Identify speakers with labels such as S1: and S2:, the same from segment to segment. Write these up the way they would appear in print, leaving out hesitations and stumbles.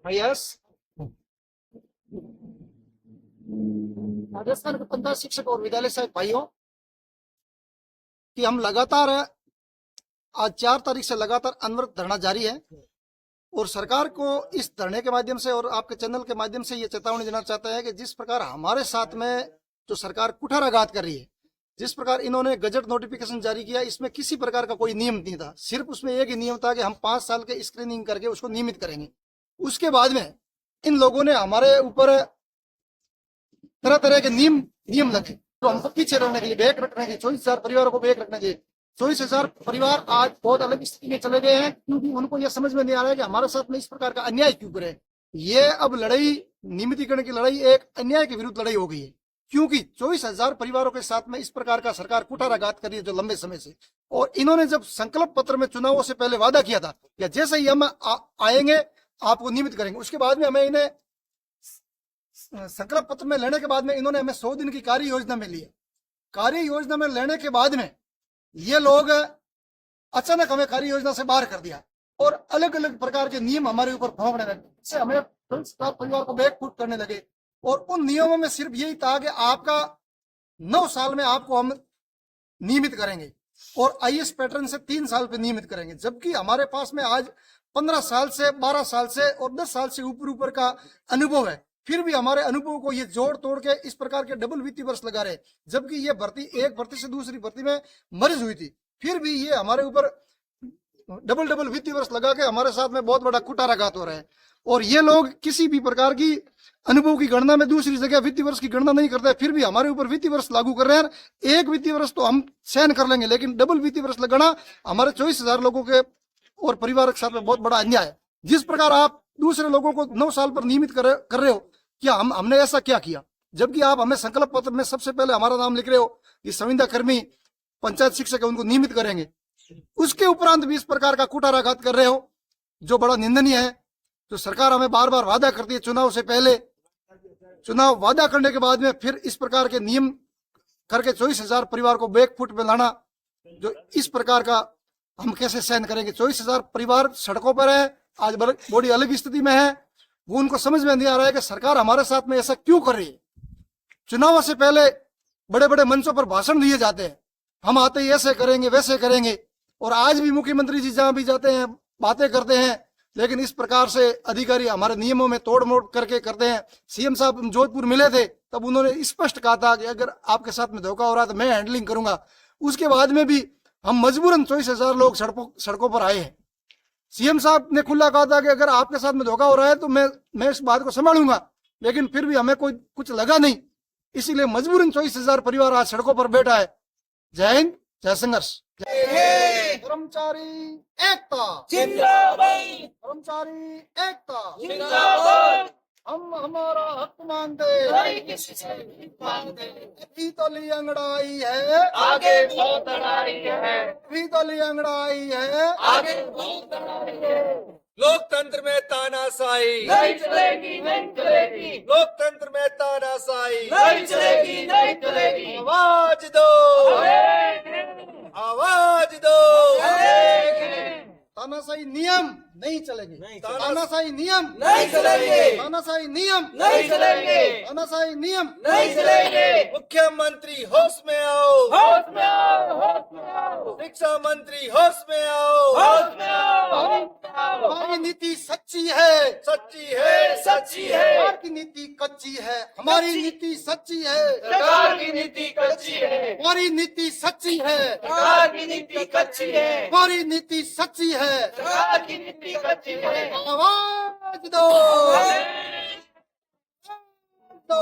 S1: Yes, Rajasthan के पंचायत शिक्षक और विद्यालय सहायक भाइयों कि हम लगातार आज 4 तारीख से लगातार अनवरत धरना जारी है और सरकार को इस धरने के माध्यम से और आपके चैनल के माध्यम से ये चेतावनी देना चाहता है कि जिस प्रकार हमारे साथ में जो सरकार कुठाराघात कर रही है, जिस प्रकार इन्होंने गजट नोटिफिकेशन जारी किया, इसमें किसी प्रकार का कोई नियम नहीं था। सिर्फ उसमें एक ही नियम था कि हम 5 साल के स्क्रीनिंग करके उसको नियमित करेंगे। उसके बाद में इन लोगों ने हमारे ऊपर तरह तरह के नियम लगे तो हमको पीछे रखने के लिए, बैक रखने के लिए, 24,000 परिवारों को बैक रखने के लिए। 24,000 परिवार आज बहुत अलग स्थिति में चले गए हैं क्योंकि उनको यह समझ में नहीं आ रहा है कि हमारे साथ में इस प्रकार का अन्याय क्यों करे। ये अब लड़ाई, नियमितीकरण की लड़ाई एक अन्याय के विरुद्ध लड़ाई हो गई है क्योंकि 24,000 परिवारों के साथ में इस प्रकार का सरकार कुठाराघात कर रही है जो लंबे समय से। और इन्होंने जब संकल्प पत्र में चुनावों से पहले वादा किया था कि जैसे ही हम आएंगे आपको नियमित करेंगे, उसके बाद में हमें इन्हें संकल्प पत्र में लेने के बाद में इन्होंने हमें 100 दिन की कार्य योजना में लिया। कार्य योजना में लेने के बाद में ये लोग अचानक हमें कार्य योजना से बाहर कर दिया और अलग अलग प्रकार के नियम हमारे ऊपर थोपने लगे, इससे हमें परिवार को बैकफुट करने लगे। और उन नियमों में सिर्फ यही था कि आपका 9 साल में आपको हम नियमित करेंगे और आईएएस पैटर्न से 3 साल पे नियमित करेंगे, जबकि हमारे पास में आज 15 साल से, 12 साल से और 10 साल से ऊपर का अनुभव है। फिर भी हमारे अनुभव को ये जोड़ तोड़ के इस प्रकार के डबल वित्तीय वर्ष लगा रहे, जबकि ये भर्ती एक भर्ती से दूसरी भर्ती में मर्ज हुई थी। फिर भी ये हमारे ऊपर डबल वित्तीय वर्ष लगा के हमारे साथ में बहुत बड़ा कुठाराघात हो रहा है। और ये लोग किसी भी प्रकार की अनुभव की गणना में दूसरी जगह वित्तीय वर्ष की गणना नहीं करते, फिर भी हमारे ऊपर वित्तीय वर्ष लागू कर रहे हैं। एक वित्तीय वर्ष तो हम सहन कर लेंगे, लेकिन डबल वित्तीय वर्ष लगाना हमारे 24,000 लोगों के और परिवार के साथ में बहुत बड़ा अन्याय है। जिस प्रकार आप दूसरे लोगों को 9 साल पर नियमित कर रहे हो, क्या हमने ऐसा क्या किया? जबकि आप हमें संकल्प पत्र में सबसे पहले हमारा नाम लिख रहे हो कि संविदा कर्मी, पंचायत शिक्षक है, उनको नियमित करेंगे। उसके उपरांत भी इस प्रकार का कुठाराघात कर रहे हो जो बड़ा निंदनीय है। तो सरकार हमें बार बार वादा करती है चुनाव से पहले, चुनाव वादा करने के बाद में फिर इस प्रकार के नियम करके 24,000 परिवार को बैकफुट में लाना, जो इस प्रकार का हम कैसे सहन करेंगे? 24,000 परिवार सड़कों पर है, आज बड़ी अलग स्थिति में है। वो उनको समझ में नहीं आ रहा है कि सरकार हमारे साथ में ऐसा क्यों कर रही है। चुनाव से पहले बड़े बड़े मंचों पर भाषण दिए जाते हैं, हम आते ही ऐसे करेंगे वैसे करेंगे, और आज भी मुख्यमंत्री जी जहां भी जाते हैं बातें करते हैं, लेकिन इस प्रकार से अधिकारी हमारे नियमों में तोड़ मोड़ करके करते हैं। सीएम साहब जोधपुर मिले थे तब उन्होंने स्पष्ट कहा था कि अगर आपके साथ में धोखा हो रहा है तो मैं हैंडलिंग करूंगा। उसके बाद में भी हम मजबूरन 24,000 लोग सड़कों पर आए हैं। सीएम साहब ने खुला कहा था कि अगर आपके साथ में धोखा हो रहा है तो मैं इस बात को संभालूंगा, लेकिन फिर भी हमें कोई कुछ लगा नहीं, इसीलिए मजबूरन 24,000 परिवार आज सड़कों पर बैठा है। जय हिंद, जय संघर्ष। कर्मचारी एकता जिंदाबाद, कर्मचारी एकता जिंदाबाद। हम हमारा हक मांगते, नहीं किसी से मांगते। अभी तो ली अंगड़ाई है, आगे बहुत लड़ाई है। अभी तो ली अंगड़ाई है, आगे बहुत लड़ाई है।
S2: लोकतंत्र में तानाशाही
S3: नहीं चलेगी, नहीं चलेगी।
S2: लोकतंत्र में तानाशाही
S3: नहीं चलेगी, नहीं चलेगी।
S2: आवाज दो, आवाज दो।
S1: तानाशाही नियम नहीं चलेंगे, तानाशाही नियम
S3: नहीं चलेंगे,
S1: तानाशाही नियम
S3: नहीं चलेंगे,
S1: तानाशाही नियम
S3: नहीं चलेंगे।
S2: मुख्यमंत्री होश में आओ,
S3: होश में आओ, होश में आओ।
S2: शिक्षा मंत्री होश में आओ,
S3: होश में आओ, होश में आओ।
S1: हमारी नीति सच्ची है,
S2: सच्ची है,
S3: सच्ची है।
S1: सरकार की नीति कच्ची है, हमारी नीति सच्ची है।
S3: सरकार की नीति कच्ची है,
S1: हमारी नीति सच्ची है,
S3: सरकार की नीति कच्ची है,
S1: हमारी नीति सच्ची है।
S3: सरकार की नीति कच्ची है।
S1: आवाज दो, दो।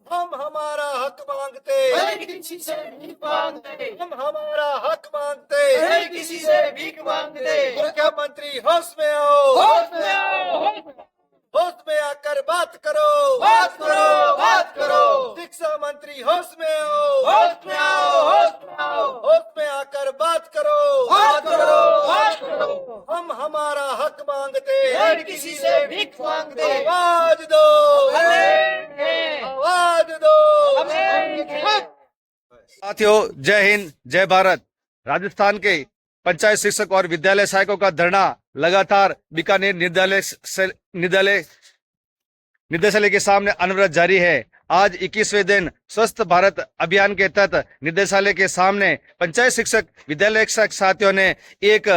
S2: हम हमारा हक मांगते,
S3: नहीं किसी से भीख मांगते,
S2: हम हमारा हक मांगते।
S3: नहीं किसी से भीख मांगते।
S2: मुख्यमंत्री होश में आओ,
S3: होश में आओ, होश में आओ।
S2: होश में आकर बात करो,
S3: बात करो, बात करो।
S2: शिक्षा मंत्री होश में आओ,
S3: होश में आओ, होश में आओ।
S2: होश में आकर बात करो,
S3: बात करो, बात करो।
S2: हम हमारा हक मांगते,
S3: नहीं किसी से भीख मांगते।
S2: आवाज दो,
S3: हमें
S2: आवाज दो। साथियों, जय हिंद, जय भारत। राजस्थान के पंचायत शिक्षक और विद्यालय सहायकों का धरना लगातार बीकानेर निदेशालय के सामने अनवरत जारी है। आज 21वें दिन स्वस्थ भारत अभियान के तहत निदेशालय के सामने पंचायत शिक्षक, विद्यालय शिक्षक साथियों ने एक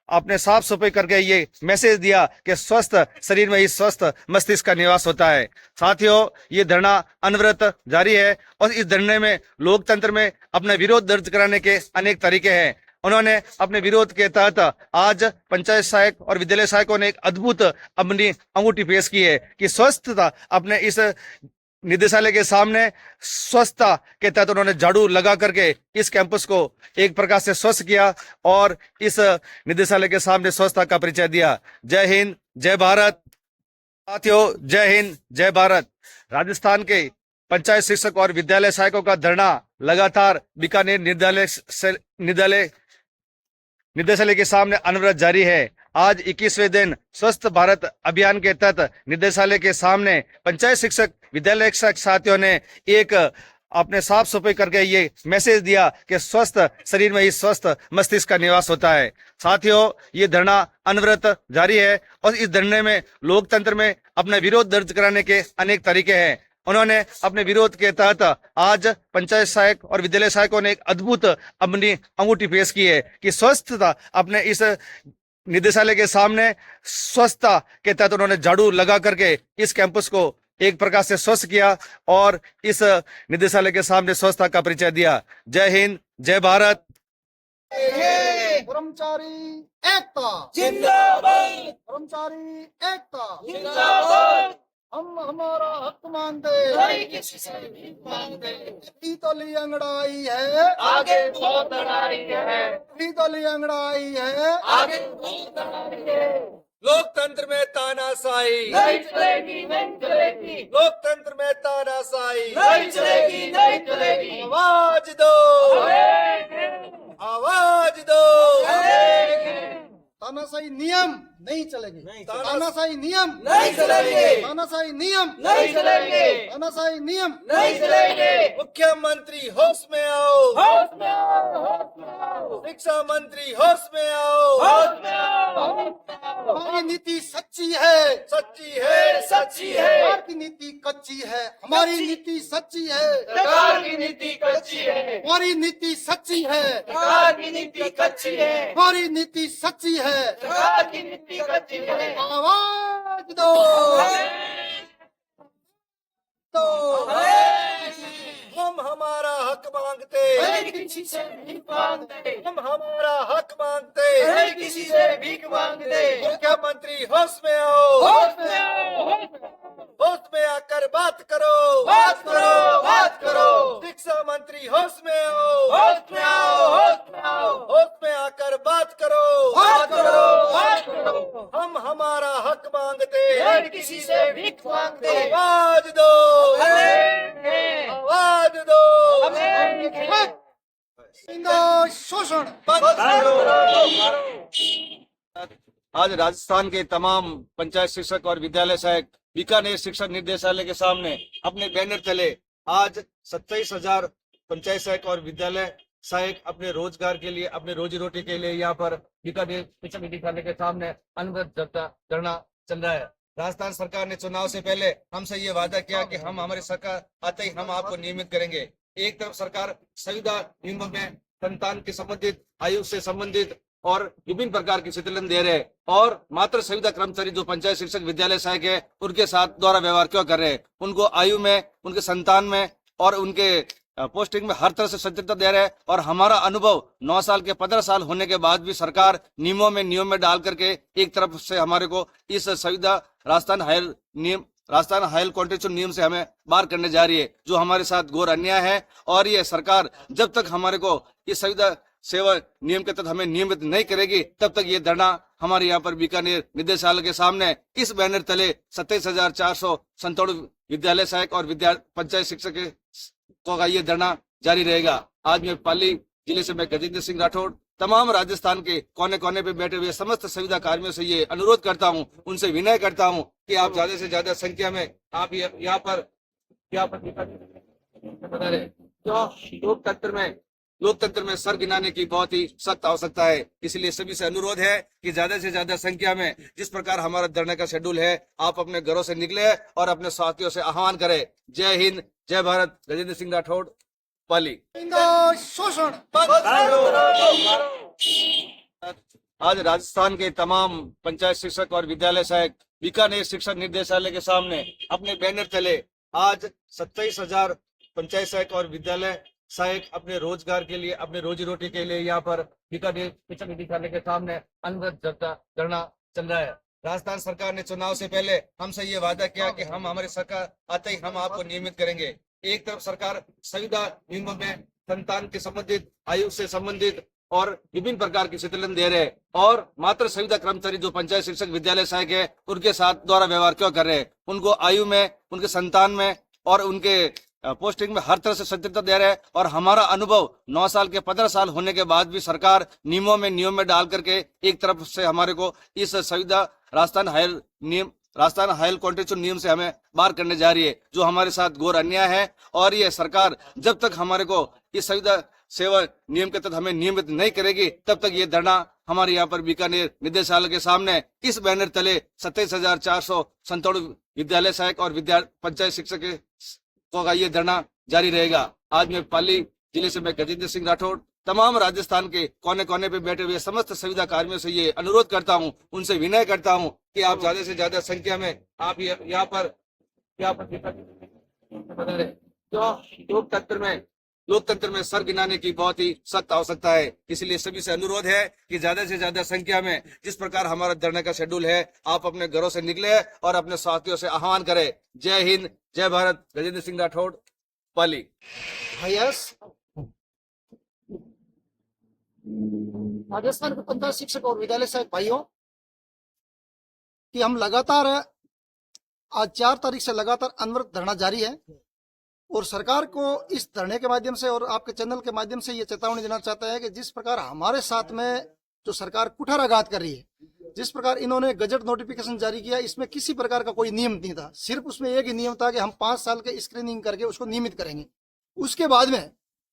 S2: अपने साफ सफाई करके ये मैसेज दिया कि स्वस्थ शरीर में ही स्वस्थ मस्तिष्क का निवास होता है। साथियों, ये धरना अनवरत जारी है और इस धरने में लोकतंत्र में अपना विरोध दर्ज कराने के अनेक तरीके हैं। उन्होंने अपने विरोध के तहत आज पंचायत सहायक और विद्यालय सहायकों ने एक अद्भुत अपनी अंगूठी पेश की है कि स्वस्थता अपने इस निदेशालय के सामने स्वच्छता के तहत उन्होंने झाड़ू लगा करके इस कैंपस को एक प्रकार से स्वच्छ किया और इस निदेशालय के सामने स्वच्छता का परिचय दिया। जय हिंद, जय भारत। साथियों, जय हिंद, जय भारत। राजस्थान के पंचायत शिक्षक और विद्यालय सहायकों का धरना लगातार बीकानेर निदेशालय के सामने अनवरत जारी है। आज 21वें दिन स्वस्थ भारत अभियान के तहत निदेशालय के सामने पंचायत शिक्षक, विद्यालय शिक्षक साथियों ने एक अपने साफ सफाई करके ये मैसेज दिया कि स्वस्थ शरीर में ही स्वस्थ मस्तिष्क का निवास होता है। साथियों, ये धरना अनवरत जारी है और इस धरने में लोकतंत्र में अपना विरोध दर्ज कराने के अनेक तरीके हैं। उन्होंने अपने विरोध के तहत आज पंचायत सहायक और विद्यालय सहायकों ने एक अद्भुत अपनी अंगूठी पेश की है कि स्वस्थता अपने इस निदेशालय के सामने स्वच्छता के तहत उन्होंने झाड़ू लगा करके इस कैंपस को एक प्रकार से स्वच्छ किया और इस निदेशालय के सामने स्वच्छता का परिचय दिया। जय हिंद, जय भारत।
S1: कर्मचारी एकता
S3: जिंदाबाद,
S1: कर्मचारी एकता
S3: जिंदाबाद।
S1: हम हमारा हक मांगते,
S3: कोई किसी से भीख मांगते,
S1: अभी तो ली अंगड़ाई है,
S3: आगे बहुत लड़ाई है,
S1: अभी तो ली अंगड़ाई है,
S3: आगे बहुत लड़ाई है।
S2: लोकतंत्र में तानाशाही
S3: नहीं चलेगी, नहीं चलेगी,
S2: लोकतंत्र में तानाशाही
S3: नहीं चलेगी, नहीं चलेगी।
S2: आवाज दो, आवाज दो।
S1: तानाशाही नियम नहीं चलेगी, तानाशाही नियम
S3: नहीं चलेंगे,
S1: तानाशाही नियम
S3: नहीं चलेंगे,
S1: तानाशाही नियम
S3: नहीं चलेंगे।
S2: मुख्यमंत्री होश में आओ,
S3: होश में आओ, होश में आओ,
S2: शिक्षा मंत्री होश में आओ।
S3: होश में आओ, होश में आओ।
S1: हमारी नीति सच्ची है,
S2: सच्ची है,
S3: सच्ची है,
S1: सरकार की नीति कच्ची है, हमारी नीति सच्ची है,
S3: सरकार की नीति कच्ची है,
S1: हमारी नीति सच्ची है,
S3: सरकार की नीति कच्ची है,
S1: हमारी नीति सच्ची है।
S3: सरकार की नीति कच्ची है।
S1: आवाज दो, तो
S2: हम हमारा हक मांगते,
S3: नहीं किसी से भीख मांगते,
S2: हम हमारा हक मांगते।
S3: नहीं किसी से भीख मांगते।
S2: मुख्यमंत्री होश में आओ,
S3: होश में आओ, होश में आओ।
S2: होश में आकर बात करो,
S3: बात करो, बात करो।
S2: शिक्षा मंत्री होश में आओ,
S3: होश में आओ, होश में आओ।
S2: होश में आकर बात करो,
S3: बात करो, बात करो।
S2: हम हमारा हक मांगते,
S3: नहीं किसी से भीख मांगते।
S2: आवाज दो,
S3: हमें
S2: आवाज दो।
S1: शोषण
S2: आज राजस्थान के तमाम पंचायत शिक्षक और विद्यालय सहायक बीकानेर शिक्षक निर्देशालय के सामने अपने बैनर तले आज 27,000 पंचायत सहायक और विद्यालय सहायक अपने रोजगार के लिए, अपने रोजी रोटी के लिए यहाँ पर बीकानेर शिक्षक निर्देशालय के सामने अनवरत धरना चल रहा है। राजस्थान सरकार ने चुनाव से पहले हमसे ये वादा किया कि हम, हमारी सरकार आते ही हम आपको नियमित करेंगे। एक तरफ सरकार संविदा नियमों में संतान के संबंधित, आयु से संबंधित और विभिन्न प्रकार की शीतलन दे रहे हैं और मात्र संविदा कर्मचारी जो पंचायत शिक्षक विद्यालय सहायक है उनके साथ द्वारा व्यवहार क्यों कर रहे हैं। उनको आयु में, उनके संतान में और उनके पोस्टिंग में हर तरह से स्वतंत्रता दे रहे हैं। और हमारा अनुभव 9 साल के 15 साल होने के बाद भी सरकार नियम में डाल करके एक तरफ से हमारे को इस संविदा राजस्थान हायर कॉन्ट्रेक्चुअल नियम से हमें बाहर करने जा रही है, जो हमारे साथ घोर अन्याय है। और ये सरकार जब तक हमारे को इस संविदा सेवा नियम के तहत हमें नियमित नहीं करेगी तब तक ये धरना हमारे यहाँ पर बीकानेर निदेशालय के सामने इस बैनर तले 27,497 विद्यालय सहायक और पंचायत शिक्षक का ये धरना जारी रहेगा। आज मैं पाली जिले से मैं गजेंद्र सिंह राठौड़ तमाम राजस्थान के कोने कोने पे बैठे हुए समस्त संविदा कर्मियों से ये अनुरोध करता हूँ, उनसे विनय करता हूँ कि आप ज्यादा से ज्यादा संख्या में आप यहाँ पर जो लोकतंत्र में लोकतंत्र में सर गिनाने की बहुत ही सख्त आवश्यकता है। इसलिए सभी से अनुरोध है कि ज्यादा से ज्यादा संख्या में जिस प्रकार हमारा धरने का शेड्यूल है, आप अपने घरों से निकले और अपने साथियों से आह्वान करें। जय हिंद, जय भारत। गजेंद्र सिंह राठौड़, पाली।
S1: शोषण
S2: आज राजस्थान के तमाम पंचायत शिक्षक और विद्यालय सहायक बीकानेर शिक्षा निर्देशालय के सामने अपने बैनर तले आज 27,000 पंचायत सहायक और विद्यालय सहायक अपने रोजगार के लिए, अपने रोजी रोटी के लिए यहाँ पर बीकानेर शिक्षा निदेशालय के सामने अनवरत धरना चल रहा है। राजस्थान सरकार ने चुनाव से पहले हमसे ये वादा किया कि हम, हमारी सरकार आते ही हम आपको नियमित करेंगे। एक तरफ सरकार संविदा नियमों में संतान के संबंधित, आयु से संबंधित और विभिन्न प्रकार की शीतलन दे रहे, और मात्र संविदा कर्मचारी जो पंचायत शिक्षक विद्यालय सहायक है उनके साथ द्वारा व्यवहार क्यों कर रहे हैं? उनको आयु में, उनके संतान में और उनके पोस्टिंग में हर तरह से सत्यता दे रहे हैं। और हमारा अनुभव 9 साल के 15 साल होने के बाद भी सरकार नियम में डाल करके एक तरफ से हमारे को इस संविदा राजस्थान हायर कॉन्ट्रेक्चुअल नियम से हमें बाहर करने जा रही है, जो हमारे साथ घोर अन्याय है। और ये सरकार जब तक हमारे को इस संविदा सेवा नियम के तहत हमें नियमित नहीं करेगी, तब तक ये धरना हमारे यहाँ पर बीकानेर निदेशालय के सामने इस बैनर तले 27,497 विद्यालय सहायक और पंचायत शिक्षक का ये धरना जारी रहेगा। आज मैं पाली जिले से मैं गजेंद्र सिंह राठौड़ तमाम राजस्थान के कोने कोने पे बैठे हुए समस्त संविदा कर्मियों से ये अनुरोध करता हूँ, उनसे विनय करता हूँ कि आप ज्यादा से ज्यादा संख्या में आप यहाँ पर जो लोकतंत्र में सर गिनाने की बहुत ही सख्त आवश्यकता है। इसलिए सभी से अनुरोध है कि ज्यादा से ज्यादा संख्या में जिस प्रकार हमारा धरने का शेड्यूल है, आप अपने घरों से निकले और अपने साथियों से आह्वान करें। जय हिंद, जय भारत। गजेंद्र सिंह राठौड़, पाली।
S1: राजस्थान के पंचायत शिक्षक और विद्यालय सहायक भाइयों कि हम लगातार आज 4 तारीख से लगातार अनवरत धरना जारी है, और सरकार को इस धरने के माध्यम से और आपके चैनल के माध्यम से ये चेतावनी देना चाहता है कि जिस प्रकार हमारे साथ में जो सरकार कुठाराघात कर रही है, जिस प्रकार इन्होंने गजट नोटिफिकेशन जारी किया, इसमें किसी प्रकार का कोई नियम नहीं था। सिर्फ उसमें एक ही नियम था कि हम 5 साल के स्क्रीनिंग करके उसको नियमित करेंगे। उसके बाद में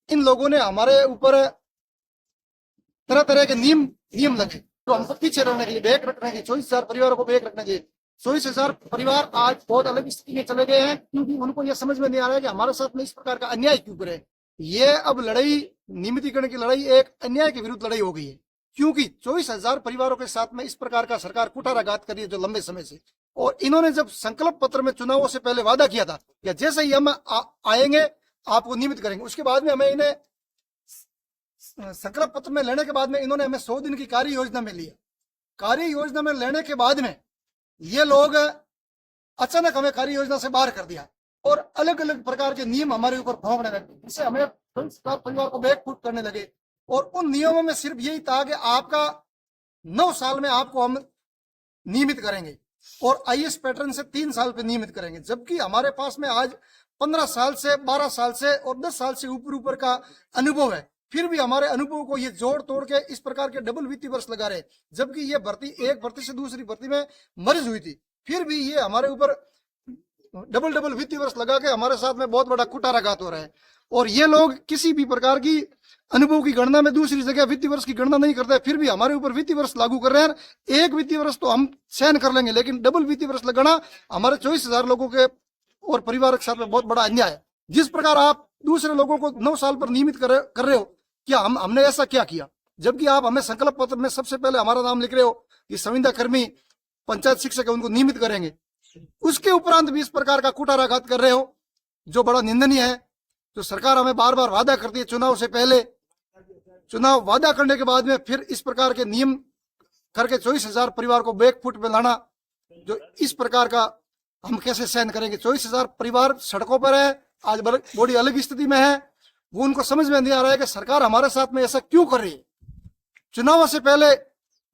S1: इन लोगों ने हमारे ऊपर तरह तरह के नियम लगे, तो हमको पीछे रहने के लिए, बैक रखने के लिए, 24,000 परिवारों को बैक रखने के लिए। 24,000 परिवार आज बहुत अलग स्थिति में चले गए हैं, क्योंकि उनको यह समझ में नहीं आ रहा है कि हमारे साथ में इस प्रकार का अन्याय क्यों करे। ये अब लड़ाई, नियमितीकरण की लड़ाई एक अन्याय के विरुद्ध लड़ाई हो गई है, क्योंकि 24,000 परिवारों के साथ में इस प्रकार का सरकार कुठाराघात कर रही है जो लंबे समय से। और इन्होंने जब संकल्प पत्र में चुनावों से पहले वादा किया था कि जैसे ही हम आएंगे आपको नियमित करेंगे, उसके बाद में हमें इन्हें संकल्प पत्र में लेने के बाद में इन्होंने हमें 100 दिन की कार्य योजना में लिया। कार्य योजना में लेने के बाद में ये लोग अचानक हमें कार्य योजना से बाहर कर दिया और अलग अलग प्रकार के नियम हमारे ऊपर थोपने लगे, जिससे हमें परिवार को बैकफुट करने लगे। और उन नियमों में सिर्फ यही था कि आपका 9 साल में आपको हम नियमित करेंगे और आईएएस पैटर्न से 3 साल पे नियमित करेंगे, जबकि हमारे पास में आज 15 साल से, 12 साल से और 10 साल से ऊपर का अनुभव है। फिर भी हमारे अनुभव को ये जोड़ तोड़ के इस प्रकार के डबल वित्तीय वर्ष लगा रहे, जबकि ये भर्ती एक भर्ती से दूसरी भर्ती में मर्ज हुई थी। फिर भी ये हमारे ऊपर डबल वित्तीय वर्ष लगा के हमारे साथ में बहुत बड़ा कुठाराघात हो रहा है। और ये लोग किसी भी प्रकार की अनुभव की गणना में दूसरी जगह वित्तीय वर्ष की गणना नहीं करते, फिर भी हमारे ऊपर वित्तीय वर्ष लागू कर रहे हैं। एक वित्तीय वर्ष तो हम सहन कर लेंगे, लेकिन डबल वित्तीय वर्ष लगाना हमारे 24,000 लोगों के और परिवार के साथ में बहुत बड़ा अन्याय है। जिस प्रकार आप दूसरे लोगों को 9 साल पर नियमित कर रहे हो, क्या हमने ऐसा क्या किया? जबकि आप हमें संकल्प पत्र में सबसे पहले हमारा नाम लिख रहे हो कि संविदा कर्मी, पंचायत शिक्षक है, उनको नियमित करेंगे। उसके उपरांत भी इस प्रकार का कुठाराघात कर रहे हो, जो बड़ा निंदनीय है। तो सरकार हमें बार बार वादा करती है चुनाव से पहले, चुनाव वादा करने के बाद में फिर इस प्रकार के नियम करके 24,000 परिवार को बैकफुट में लाना, जो इस प्रकार का हम कैसे सहन करेंगे? 24,000 परिवार सड़कों पर है, आज बड़ी अलग स्थिति में है। वो उनको समझ में नहीं आ रहा है कि सरकार हमारे साथ में ऐसा क्यों कर रही है। चुनावों से पहले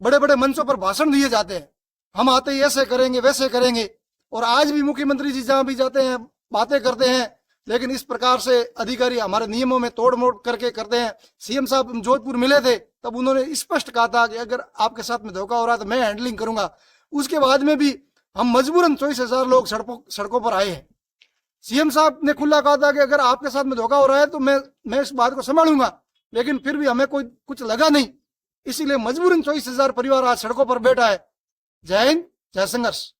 S1: बड़े बड़े मंचों पर भाषण दिए जाते हैं, हम आते ही ऐसे करेंगे वैसे करेंगे, और आज भी मुख्यमंत्री जी जहां भी जाते हैं बातें करते हैं, लेकिन इस प्रकार से अधिकारी हमारे नियमों में तोड़ मोड़ करके करते हैं। सीएम साहब जोधपुर मिले थे, तब उन्होंने स्पष्ट कहा था कि अगर आपके साथ में धोखा हो रहा है तो मैं हैंडलिंग करूंगा। उसके बाद में भी हम मजबूरन 24,000 लोग सड़कों पर आए हैं। सीएम साहब ने खुला कहा था कि अगर आपके साथ में धोखा हो रहा है तो मैं इस बात को संभालूंगा, लेकिन फिर भी हमें कोई कुछ लगा नहीं, इसीलिए मजबूरन 24,000 परिवार आज सड़कों पर बैठा है। जय हिंद, जय संघर्ष।